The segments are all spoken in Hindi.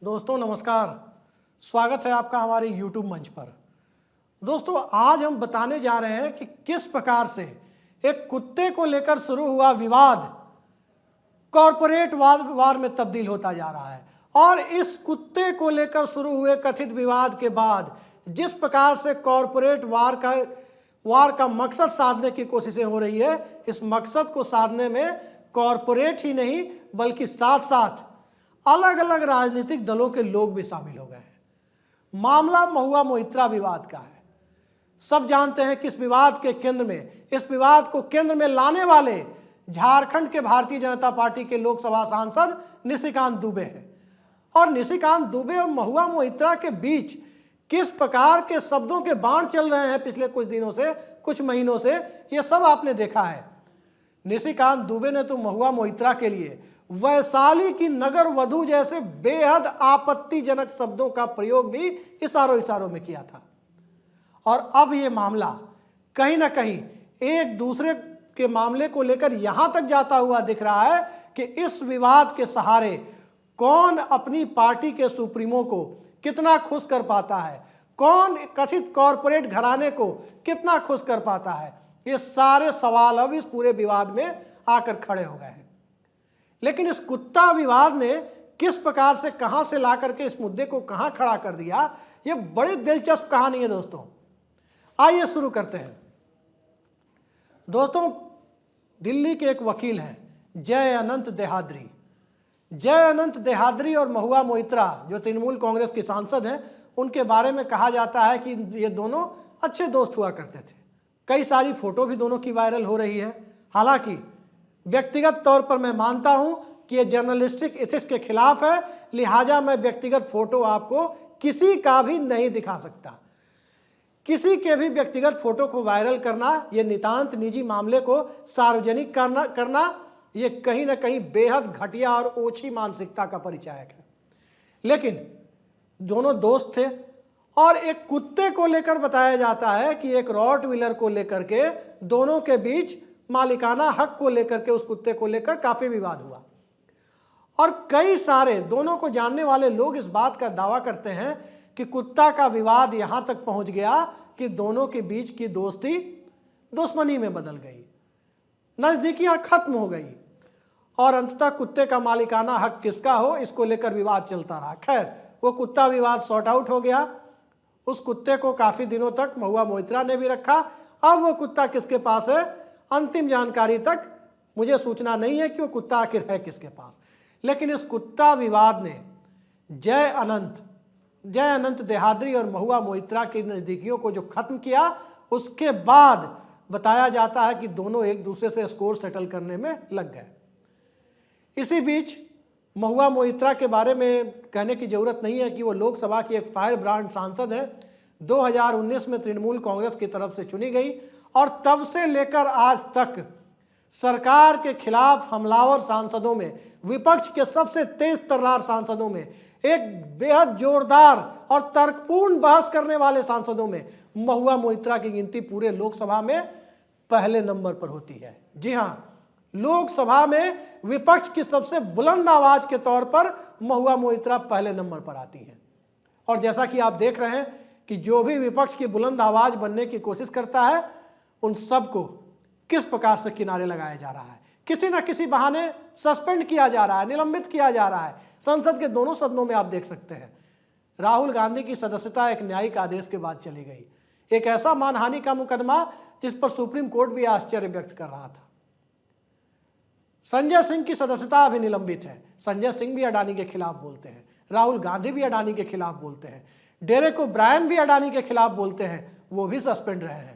दोस्तों नमस्कार, स्वागत है आपका हमारे YouTube मंच पर। दोस्तों आज हम बताने जा रहे हैं कि किस प्रकार से एक कुत्ते को लेकर शुरू हुआ विवाद कॉरपोरेट वार में तब्दील होता जा रहा है और इस कुत्ते को लेकर शुरू हुए कथित विवाद के बाद जिस प्रकार से कॉरपोरेट वार का मकसद साधने की कोशिशें हो रही है, इस मकसद को साधने में कॉरपोरेट ही नहीं बल्कि साथ साथ अलग अलग राजनीतिक दलों के लोग भी शामिल हो गए हैं। मामला महुआ मोइत्रा विवाद का है। सब जानते हैं कि इस विवाद के केंद्र में, इस विवाद को केंद्र में लाने वाले झारखंड के भारतीय जनता पार्टी के लोकसभा सांसद निशिकांत दुबे हैं। और निशिकांत दुबे और महुआ मोइत्रा के बीच किस प्रकार के शब्दों के बाण चल रहे हैं पिछले कुछ दिनों से, कुछ महीनों से, यह सब आपने देखा है। निशिकांत दुबे ने तो महुआ मोइत्रा के लिए वैशाली की नगर वधू जैसे बेहद आपत्तिजनक शब्दों का प्रयोग भी इशारों में किया था। और अब यह मामला कहीं ना कहीं एक दूसरे के मामले को लेकर यहां तक जाता हुआ दिख रहा है कि इस विवाद के सहारे कौन अपनी पार्टी के सुप्रीमो को कितना खुश कर पाता है, कौन कथित कॉरपोरेट घराने को कितना खुश कर पाता है, ये सारे सवाल अब इस पूरे विवाद में आकर खड़े हो गए हैं। लेकिन इस कुत्ता विवाद ने किस प्रकार से कहां से ला करके इस मुद्दे को कहां खड़ा कर दिया, यह बड़ी दिलचस्प कहानी है दोस्तों। आइए शुरू करते हैं। दोस्तों दिल्ली के एक वकील हैं जय अनंत देहाद्री। जय अनंत देहाद्री और महुआ मोइत्रा जो तृणमूल कांग्रेस के सांसद हैं, उनके बारे में कहा जाता है कि ये दोनों अच्छे दोस्त हुआ करते थे। कई सारी फोटो भी दोनों की वायरल हो रही है। हालांकि व्यक्तिगत तौर पर मैं मानता हूं कि ये जर्नलिस्टिक एथिक्स के खिलाफ है, लिहाजा मैं व्यक्तिगत फोटो आपको किसी का भी नहीं दिखा सकता। किसी के भी व्यक्तिगत फोटो को वायरल करना, ये नितांत निजी मामले को सार्वजनिक करना ये कहीं ना कहीं बेहद घटिया और ओछी मानसिकता का परिचायक है। लेकिन दोनों दोस्त थे और एक कुत्ते को लेकर बताया जाता है कि एक रॉटविलर को लेकर के दोनों के बीच मालिकाना हक को लेकर के, उस कुत्ते को लेकर काफी विवाद हुआ। और कई सारे दोनों को जानने वाले लोग इस बात का दावा करते हैं कि कुत्ता का विवाद यहां तक पहुंच गया कि दोनों के बीच की दोस्ती दुश्मनी में बदल गई, नजदीकियां खत्म हो गई और अंततः कुत्ते का मालिकाना हक किसका हो, इसको लेकर विवाद चलता रहा। खैर वो कुत्ता विवाद सॉर्ट आउट हो गया। उस कुत्ते को काफी दिनों तक महुआ मोइत्रा ने भी रखा। अब वो कुत्ता किसके पास है, अंतिम जानकारी तक मुझे सूचना नहीं है कि वो कुत्ता आखिर है किसके पास। लेकिन इस कुत्ता विवाद ने जय अनंत देहाद्री और महुआ मोइत्रा की नजदीकियों को जो खत्म किया, उसके बाद बताया जाता है कि दोनों एक दूसरे से स्कोर सेटल करने में लग गए। इसी बीच महुआ मोइत्रा के बारे में कहने की जरूरत नहीं है कि वो लोकसभा की एक फायर ब्रांड सांसद है। 2019 में तृणमूल कांग्रेस की तरफ से चुनी गई और तब से लेकर आज तक सरकार के खिलाफ हमलावर सांसदों में, विपक्ष के सबसे तेज तर्रार सांसदों में, एक बेहद जोरदार और तर्कपूर्ण बहस करने वाले सांसदों में महुआ मोइत्रा की गिनती पूरे लोकसभा में पहले नंबर पर होती है। जी हां, लोकसभा में विपक्ष की सबसे बुलंद आवाज के तौर पर महुआ मोइत्रा पहले नंबर पर आती है। और जैसा कि आप देख रहे हैं कि जो भी विपक्ष की बुलंद आवाज बनने की कोशिश करता है, उन सबको किस प्रकार से किनारे लगाया जा रहा है, किसी ना किसी बहाने सस्पेंड किया जा रहा है, निलंबित किया जा रहा है। संसद के दोनों सदनों में आप देख सकते हैं। राहुल गांधी की सदस्यता एक न्यायिक आदेश के बाद चली गई। एक ऐसा मानहानि का मुकदमा जिस पर सुप्रीम कोर्ट भी आश्चर्य व्यक्त कर रहा था। संजय सिंह की सदस्यता अभी निलंबित है। संजय सिंह भी अडानी के खिलाफ बोलते हैं, राहुल गांधी भी अडानी के खिलाफ बोलते हैं, डेरेक ओब्रायन भी अडानी के खिलाफ बोलते हैं, वो भी सस्पेंड रहे हैं।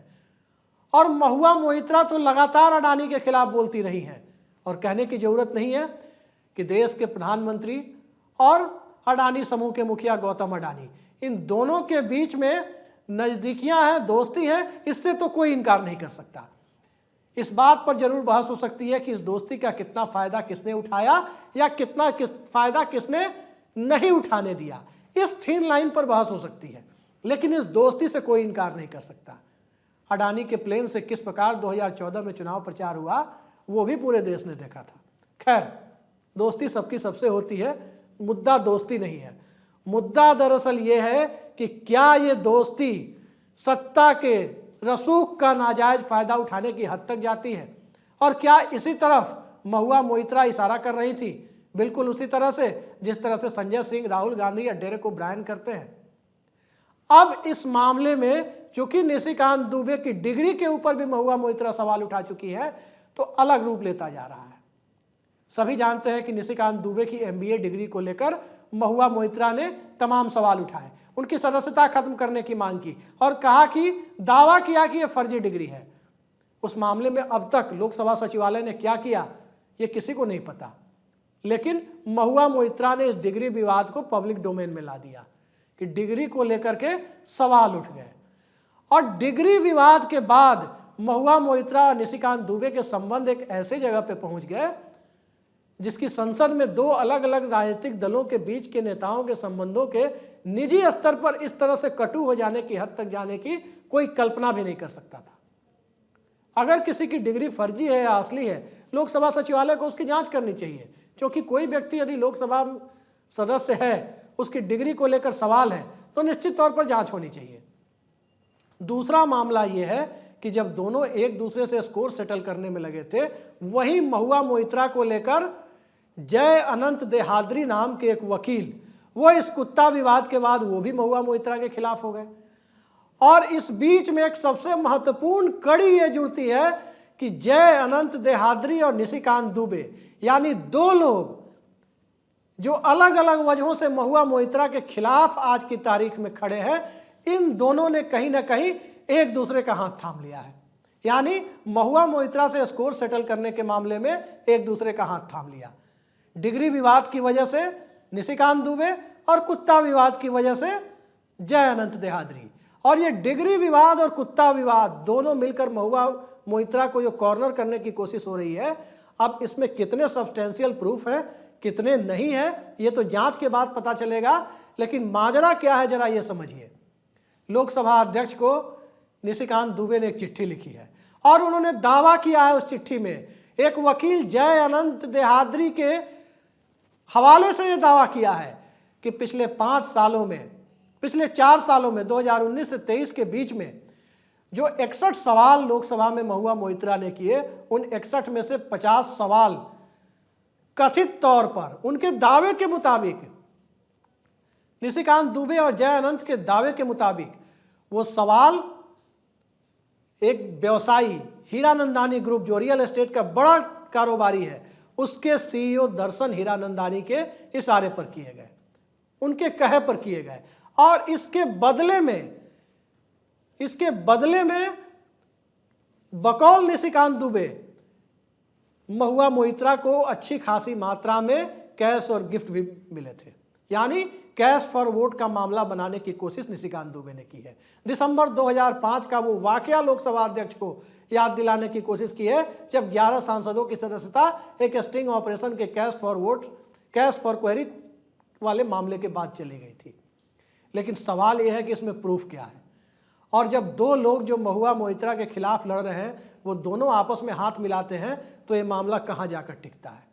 और महुआ मोइत्रा तो लगातार अडानी के खिलाफ बोलती रही हैं। और कहने की जरूरत नहीं है कि देश के प्रधानमंत्री और अडानी समूह के मुखिया गौतम अडानी, इन दोनों के बीच में नजदीकियां हैं, दोस्ती है, इससे तो कोई इनकार नहीं कर सकता। इस बात पर जरूर बहस हो सकती है कि इस दोस्ती का कितना फायदा किसने उठाया या फायदा किसने नहीं उठाने दिया। इस थीन लाइन पर बहस हो सकती है, लेकिन इस दोस्ती से कोई इनकार नहीं कर सकता। अडानी के प्लेन से किस प्रकार 2014 में चुनाव प्रचार हुआ, वो भी पूरे देश ने देखा था। खैर, दोस्ती सबकी सबसे होती है, मुद्दा दोस्ती नहीं है। मुद्दा दरअसल ये है कि क्या ये दोस्ती सत्ता के रसूख का नाजायज फायदा उठाने की हद तक जाती है, और क्या इसी तरफ महुआ मोइत्रा इशारा कर रही थी, बिल्कुल उसी तरह से जिस तरह से संजय सिंह, राहुल गांधी या डेरेक ओब्रायन करते हैं। अब इस मामले में चूंकि निशिकांत दुबे की डिग्री के ऊपर भी महुआ मोइत्रा सवाल उठा चुकी है, तो अलग रूप लेता जा रहा है। सभी जानते हैं कि निशिकांत दुबे की MBA डिग्री को लेकर महुआ मोइत्रा ने तमाम सवाल उठाए, उनकी सदस्यता खत्म करने की मांग की और कहा कि दावा किया कि यह फर्जी डिग्री है। उस मामले में अब तक लोकसभा सचिवालय ने क्या किया ये किसी को नहीं पता, लेकिन महुआ मोइत्रा ने इस डिग्री विवाद को पब्लिक डोमेन में ला दिया कि डिग्री को लेकर के सवाल उठ गए। और डिग्री विवाद के बाद महुआ मोइत्रा और निशिकांत दुबे के संबंध एक ऐसे जगह पे पहुंच गए जिसकी संसद में दो अलग अलग राजनीतिक दलों के बीच के नेताओं के संबंधों के निजी स्तर पर इस तरह से कटु हो जाने की हद तक जाने की कोई कल्पना भी नहीं कर सकता था। अगर किसी की डिग्री फर्जी है या असली है, लोकसभा सचिवालय को उसकी जांच करनी चाहिए, क्योंकि कोई व्यक्ति यदि लोकसभा सदस्य है, उसकी डिग्री को लेकर सवाल है, तो निश्चित तौर पर जांच होनी चाहिए। दूसरा मामला यह है कि जब दोनों एक दूसरे से स्कोर सेटल करने में लगे थे, वहीं महुआ मोइत्रा को लेकर जय अनंत देहाद्री नाम के एक वकील, वो इस कुत्ता विवाद के बाद वो भी महुआ मोइत्रा के खिलाफ हो गए। और इस बीच में एक सबसे महत्वपूर्ण कड़ी ये जुड़ती है कि जय अनंत देहाद्री और निशिकांत दुबे, यानी दो लोग जो अलग अलग वजहों से महुआ मोइत्रा के खिलाफ आज की तारीख में खड़े हैं, इन दोनों ने कहीं ना कहीं एक दूसरे का हाथ थाम लिया है। यानी महुआ मोइत्रा से स्कोर सेटल करने के मामले में एक दूसरे का हाथ थाम लिया। डिग्री विवाद की वजह से निशिकांत दुबे और कुत्ता विवाद की वजह से जय अनंत देहाद्री। और ये डिग्री विवाद और कुत्ता विवाद दोनों मिलकर महुआ मोइत्रा को जो कॉर्नर करने की कोशिश हो रही है, अब इसमें कितने सब्सटेंशियल प्रूफ है, कितने नहीं है, ये तो जांच के बाद पता चलेगा। लेकिन माजरा क्या है जरा ये समझिए। लोकसभा अध्यक्ष को निशिकांत दुबे ने एक चिट्ठी लिखी है और उन्होंने दावा किया है उस चिट्ठी में, एक वकील जय अनंत देहाद्री के हवाले से यह दावा किया है कि पिछले 4 सालों में 2019 से 23 के बीच में जो 61 सवाल लोकसभा में महुआ मोइत्रा ने किए, उन 61 में से 50 सवाल कथित तौर पर उनके दावे के मुताबिक, निशिकांत दुबे और जय अनंत के दावे के मुताबिक, वो सवाल एक व्यवसायी हीरानंदानी ग्रुप जो रियल एस्टेट का बड़ा कारोबारी है, उसके CEO दर्शन हीरानंदानी के इशारे पर किए गए, उनके कहे पर किए गए। और इसके बदले में बकौल निशिकांत दुबे महुआ मोइत्रा को अच्छी खासी मात्रा में कैश और गिफ्ट भी मिले थे। यानी कैश फॉर वोट का मामला बनाने की कोशिश निशिकांत दुबे ने की है। दिसंबर 2005 का वो वाकया लोकसभा अध्यक्ष को याद दिलाने की कोशिश की है जब 11 सांसदों की सदस्यता एक स्टिंग ऑपरेशन के कैश फॉर क्वेरी वाले मामले के बाद चली गई थी। लेकिन सवाल यह है कि इसमें प्रूफ क्या है। और जब दो लोग जो महुआ मोइत्रा के खिलाफ लड़ रहे हैं वो दोनों आपस में हाथ मिलाते हैं तो ये मामला कहाँ जाकर टिकता है।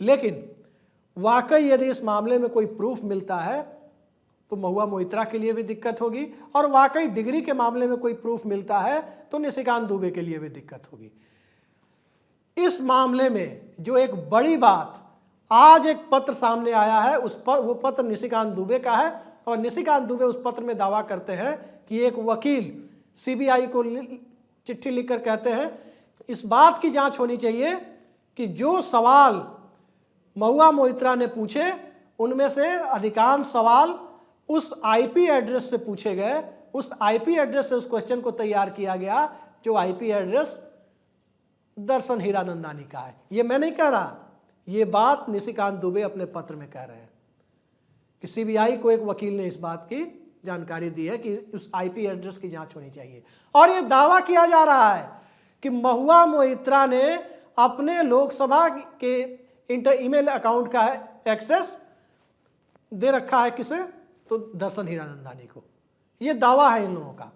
लेकिन वाकई यदि इस मामले में कोई प्रूफ मिलता है तो महुआ मोइत्रा के लिए भी दिक्कत होगी, और वाकई डिग्री के मामले में कोई प्रूफ मिलता है तो निशिकांत दुबे के लिए भी दिक्कत होगी। इस मामले में जो एक बड़ी बात, आज एक पत्र सामने आया है, वो पत्र निशिकांत दुबे का है और निशिकांत दुबे उस पत्र में दावा करते हैं कि एक वकील CBI को चिट्ठी लिखकर कहते हैं इस बात की जांच होनी चाहिए कि जो सवाल महुआ मोइत्रा ने पूछे उनमें से अधिकांश सवाल उस IP एड्रेस से पूछे गए, उस IP एड्रेस से उस क्वेश्चन को तैयार किया गया जो IP एड्रेस दर्शन हीरानंदानी का है। ये मैं नहीं कह रहा, ये बात निशिकांत दुबे अपने पत्र में कह रहे हैं कि CBI को एक वकील ने इस बात की जानकारी दी है कि उस IP एड्रेस की जांच होनी चाहिए। और ये दावा किया जा रहा है कि महुआ मोइत्रा ने अपने लोकसभा के ईमेल अकाउंट का एक्सेस दे रखा है किसे, तो दर्शन हीरानंदानी को। ये दावा है इन लोगों का।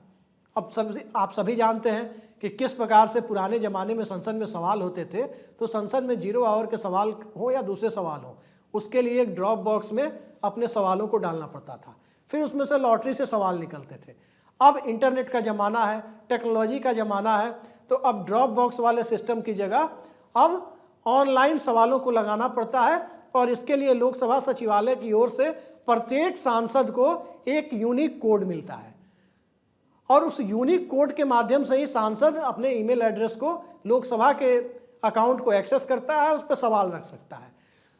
अब आप सभी जानते हैं कि किस प्रकार से पुराने ज़माने में संसद में सवाल होते थे, तो संसद में 0 आवर के सवाल हो या दूसरे सवाल हो, उसके लिए एक ड्रॉप बॉक्स में अपने सवालों को डालना पड़ता था, फिर उसमें से लॉटरी से सवाल निकलते थे। अब इंटरनेट का ज़माना है, टेक्नोलॉजी का ज़माना है, तो अब ड्रॉप बॉक्स वाले सिस्टम की जगह अब ऑनलाइन सवालों को लगाना पड़ता है और इसके लिए लोकसभा सचिवालय की ओर से प्रत्येक सांसद को एक यूनिक कोड मिलता है और उस यूनिक कोड के माध्यम से ही सांसद अपने ईमेल एड्रेस को लोकसभा के अकाउंट को एक्सेस करता है, उस पर सवाल रख सकता है।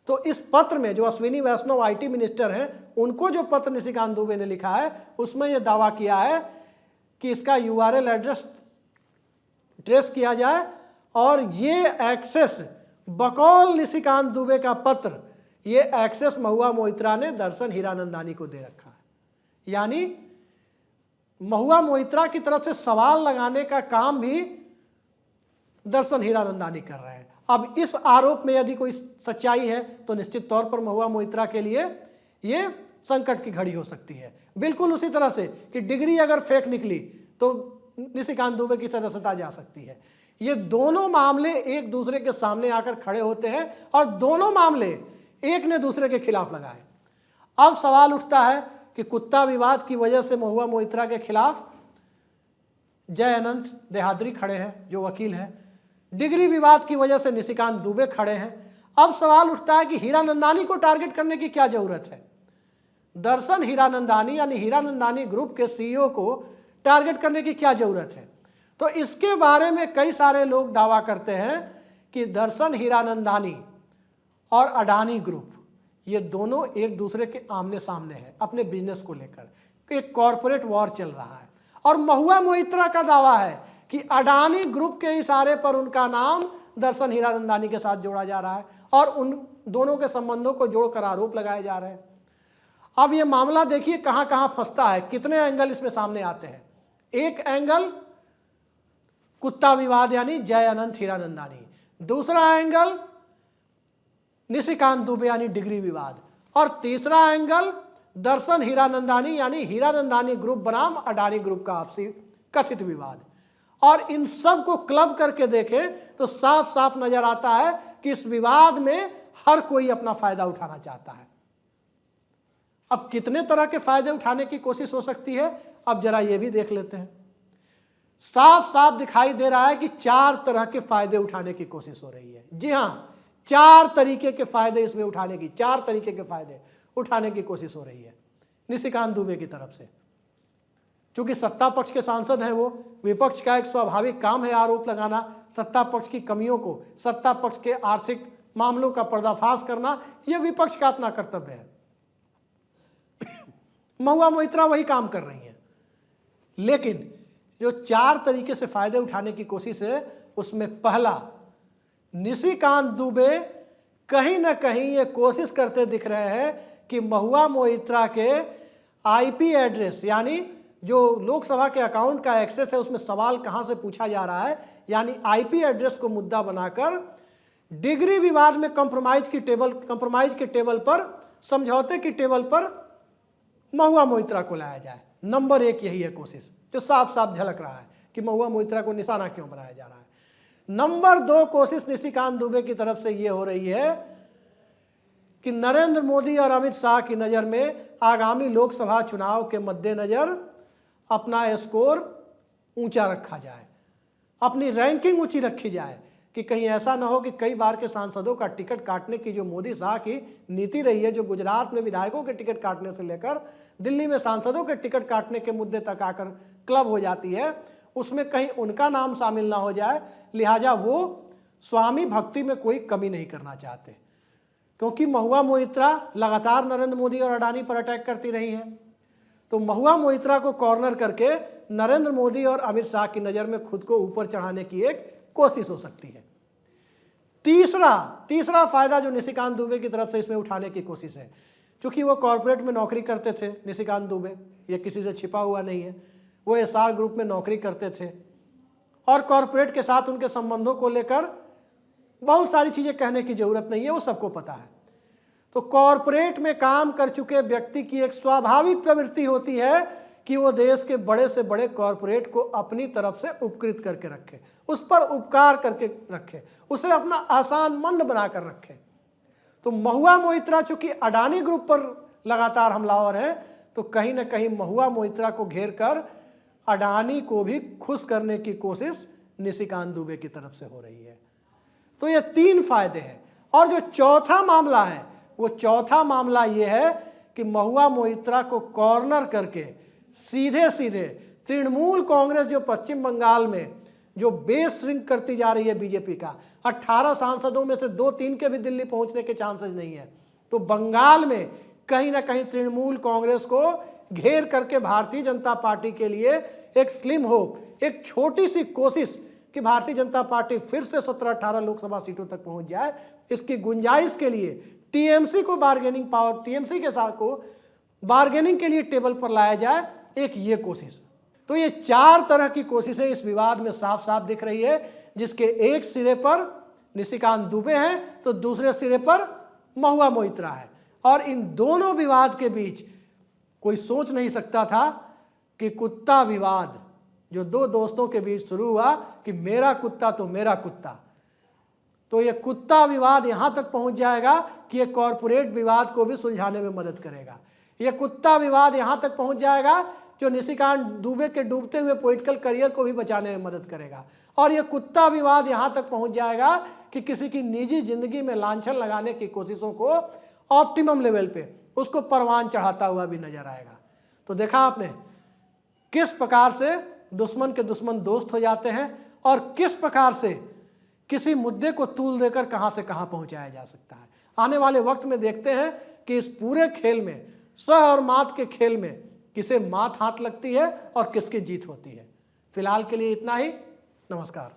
तो इस पत्र में जो अश्विनी वैष्णव आईटी मिनिस्टर हैं, उनको जो पत्र निशिकांत दुबे ने लिखा है उसमें यह दावा किया है कि इसका यूआरएल एड्रेस ट्रेस किया जाए और ये एक्सेस बकौल निशिकांत दुबे का पत्र, ये एक्सेस महुआ मोइत्रा ने दर्शन हीरानंदानी को दे रखा है। यानी महुआ मोइत्रा की तरफ से सवाल लगाने का काम भी दर्शन हीरानंदानी कर रहे हैं। अब इस आरोप में यदि कोई सच्चाई है तो निश्चित तौर पर महुआ मोइत्रा के लिए ये संकट की घड़ी हो सकती है। बिल्कुल उसी तरह से कि डिग्री अगर फेक निकली तो निशिकांत दुबे की सदस्यता जा सकती है। ये दोनों मामले एक दूसरे के सामने आकर खड़े होते हैं और दोनों मामले एक ने दूसरे के खिलाफ लगाए। अब सवाल उठता है कि कुत्ता विवाद की वजह से महुआ मोइत्रा के खिलाफ जय अनंत देहाद्री खड़े हैं जो वकील हैं, डिग्री विवाद की वजह से निशिकांत दुबे खड़े हैं। अब सवाल उठता है कि हीरानंदानी को टारगेट करने की क्या जरूरत है? दर्शन हीरानंदानी यानी हीरानंदानी ग्रुप के सीईओ को टारगेट करने की क्या जरूरत है? तो इसके बारे में कई सारे लोग दावा करते हैं कि दर्शन हीरानंदानी और अडानी ग्रुप ये दोनों एक दूसरे के आमने सामने हैं अपने बिजनेस को लेकर। एक कॉरपोरेट वॉर चल रहा है और महुआ मोइत्रा का दावा है कि अडानी ग्रुप के इशारे पर उनका नाम दर्शन हीरानंदानी के साथ जोड़ा जा रहा है और उन दोनों के संबंधों को जोड़कर आरोप लगाए जा रहे हैं। अब ये मामला देखिए कहां कहां फंसता है, कितने एंगल इसमें सामने आते हैं। एक एंगल कुत्ता विवाद यानी जय अनंत हीरानंदानी, दूसरा एंगल निशिकांत दुबे यानी डिग्री विवाद और तीसरा एंगल दर्शन हीरानंदानी यानी हीरानंदानी ग्रुप बनाम अडानी ग्रुप का आपसी कथित विवाद। और इन सब को क्लब करके देखें तो साफ साफ नजर आता है कि इस विवाद में हर कोई अपना फायदा उठाना चाहता है। अब कितने तरह के फायदे उठाने की कोशिश हो सकती है, अब जरा ये भी देख लेते हैं। साफ साफ दिखाई दे रहा है कि 4 तरह के फायदे उठाने की कोशिश हो रही है। जी हां, 4 तरीके के फायदे इसमें उठाने की 4 तरीके के फायदे उठाने की कोशिश हो रही है निशिकांत दुबे की तरफ से। चूंकि सत्ता पक्ष के सांसद हैं, वो विपक्ष का एक स्वाभाविक काम है आरोप लगाना, सत्ता पक्ष की कमियों को, सत्ता पक्ष के आर्थिक मामलों का पर्दाफाश करना, यह विपक्ष का अपना कर्तव्य है। महुआ मोइत्रा वही काम कर रही हैं। लेकिन जो 4 तरीके से फायदे उठाने की कोशिश है उसमें पहला, निशिकांत दुबे कहीं ना कहीं ये कोशिश करते दिख रहे हैं कि महुआ मोइत्रा के आईपी एड्रेस यानी जो लोकसभा के अकाउंट का एक्सेस है उसमें सवाल कहां से पूछा जा रहा है, यानी आईपी एड्रेस को मुद्दा बनाकर डिग्री विवाद में कंप्रोमाइज के टेबल पर, समझौते की टेबल पर महुआ मोइत्रा को लाया जाए। नंबर 1 यही है कोशिश, जो साफ साफ झलक रहा है कि महुआ मोइत्रा को निशाना क्यों बनाया जा रहा है। नंबर 2 कोशिश निशिकांत दुबे की तरफ से यह हो रही है कि नरेंद्र मोदी और अमित शाह की नज़र में आगामी लोकसभा चुनाव के मद्देनजर अपना स्कोर ऊंचा रखा जाए, अपनी रैंकिंग ऊंची रखी जाए कि कहीं ऐसा ना हो कि कई बार के सांसदों का टिकट काटने की जो मोदी शाह की नीति रही है, जो गुजरात में विधायकों के टिकट काटने से लेकर दिल्ली में सांसदों के टिकट काटने के मुद्दे तक आकर क्लब हो जाती है, उसमें कहीं उनका नाम शामिल ना हो जाए। लिहाजा वो स्वामी भक्ति में कोई कमी नहीं करना चाहते, क्योंकि महुआ मोइत्रा लगातार नरेंद्र मोदी और अडानी पर अटैक करती रही है। तो महुआ मोइत्रा को कॉर्नर करके नरेंद्र मोदी और अमित शाह की नज़र में खुद को ऊपर चढ़ाने की एक कोशिश हो सकती है। तीसरा फायदा जो निशिकांत दुबे की तरफ से इसमें उठाने की कोशिश है, चूंकि वो कॉर्पोरेट में नौकरी करते थे निशिकांत दुबे, ये किसी से छिपा हुआ नहीं है, वो एसआर ग्रुप में नौकरी करते थे और कॉर्पोरेट के साथ उनके संबंधों को लेकर बहुत सारी चीज़ें कहने की जरूरत नहीं है, वो सबको पता है। तो कॉर्पोरेट में काम कर चुके व्यक्ति की एक स्वाभाविक प्रवृत्ति होती है कि वो देश के बड़े से बड़े कॉर्पोरेट को अपनी तरफ से उपकृत करके रखे, उस पर उपकार करके रखे, उसे अपना आसान मंद बनाकर रखे। तो महुआ मोइत्रा चूंकि अडानी ग्रुप पर लगातार हमलावर हैं, तो कहीं ना कहीं महुआ मोइत्रा को घेर कर अडानी को भी खुश करने की कोशिश निशिकांत दुबे की तरफ से हो रही है। तो ये 3 फायदे हैं। और जो चौथा मामला है, वो चौथा मामला ये है कि महुआ मोइत्रा को कॉर्नर करके सीधे सीधे तृणमूल कांग्रेस जो पश्चिम बंगाल में जो बेस श्रिंक करती जा रही है बीजेपी का, 18 सांसदों में से 2-3 के भी दिल्ली पहुंचने के चांसेस नहीं है, तो बंगाल में कहीं ना कहीं तृणमूल कांग्रेस को घेर करके भारतीय जनता पार्टी के लिए एक स्लिम होप, एक छोटी सी कोशिश कि भारतीय जनता पार्टी फिर से 17-18 लोकसभा सीटों तक पहुंच जाए, इसकी गुंजाइश के लिए टीएमसी को बार्गेनिंग पावर, टीएमसी के साथ को बार्गेनिंग के लिए टेबल पर लाया जाए, एक ये कोशिश। तो ये 4 तरह की कोशिशें इस विवाद में साफ साफ दिख रही है, जिसके एक सिरे पर निशिकांत दुबे हैं तो दूसरे सिरे पर महुआ मोइत्रा है। और इन दोनों विवाद के बीच कोई सोच नहीं सकता था कि कुत्ता विवाद जो 2 दोस्तों के बीच शुरू हुआ कि मेरा कुत्ता तो मेरा कुत्ता, तो ये कुत्ता विवाद यहां तक पहुंच जाएगा कि ये कॉरपोरेट विवाद को भी सुलझाने में मदद करेगा। ये कुत्ता विवाद यहां तक पहुंच जाएगा जो निशिकांत दुबे के डूबते हुए पॉलिटिकल करियर को भी बचाने में मदद करेगा। और ये कुत्ता विवाद यहां तक पहुंच जाएगा कि किसी की निजी जिंदगी में लांछन लगाने की कोशिशों को ऑप्टिमम लेवल पे उसको परवान चढ़ाता हुआ भी नजर आएगा। तो देखा आपने किस प्रकार से दुश्मन के दुश्मन दोस्त हो जाते हैं और किस प्रकार से किसी मुद्दे को तूल देकर कहां से कहां पहुंचाया जा सकता है। आने वाले वक्त में देखते हैं कि इस पूरे खेल में, सह और मात के खेल में, किसे मात हाथ लगती है और किसकी जीत होती है। फिलहाल के लिए इतना ही। नमस्कार।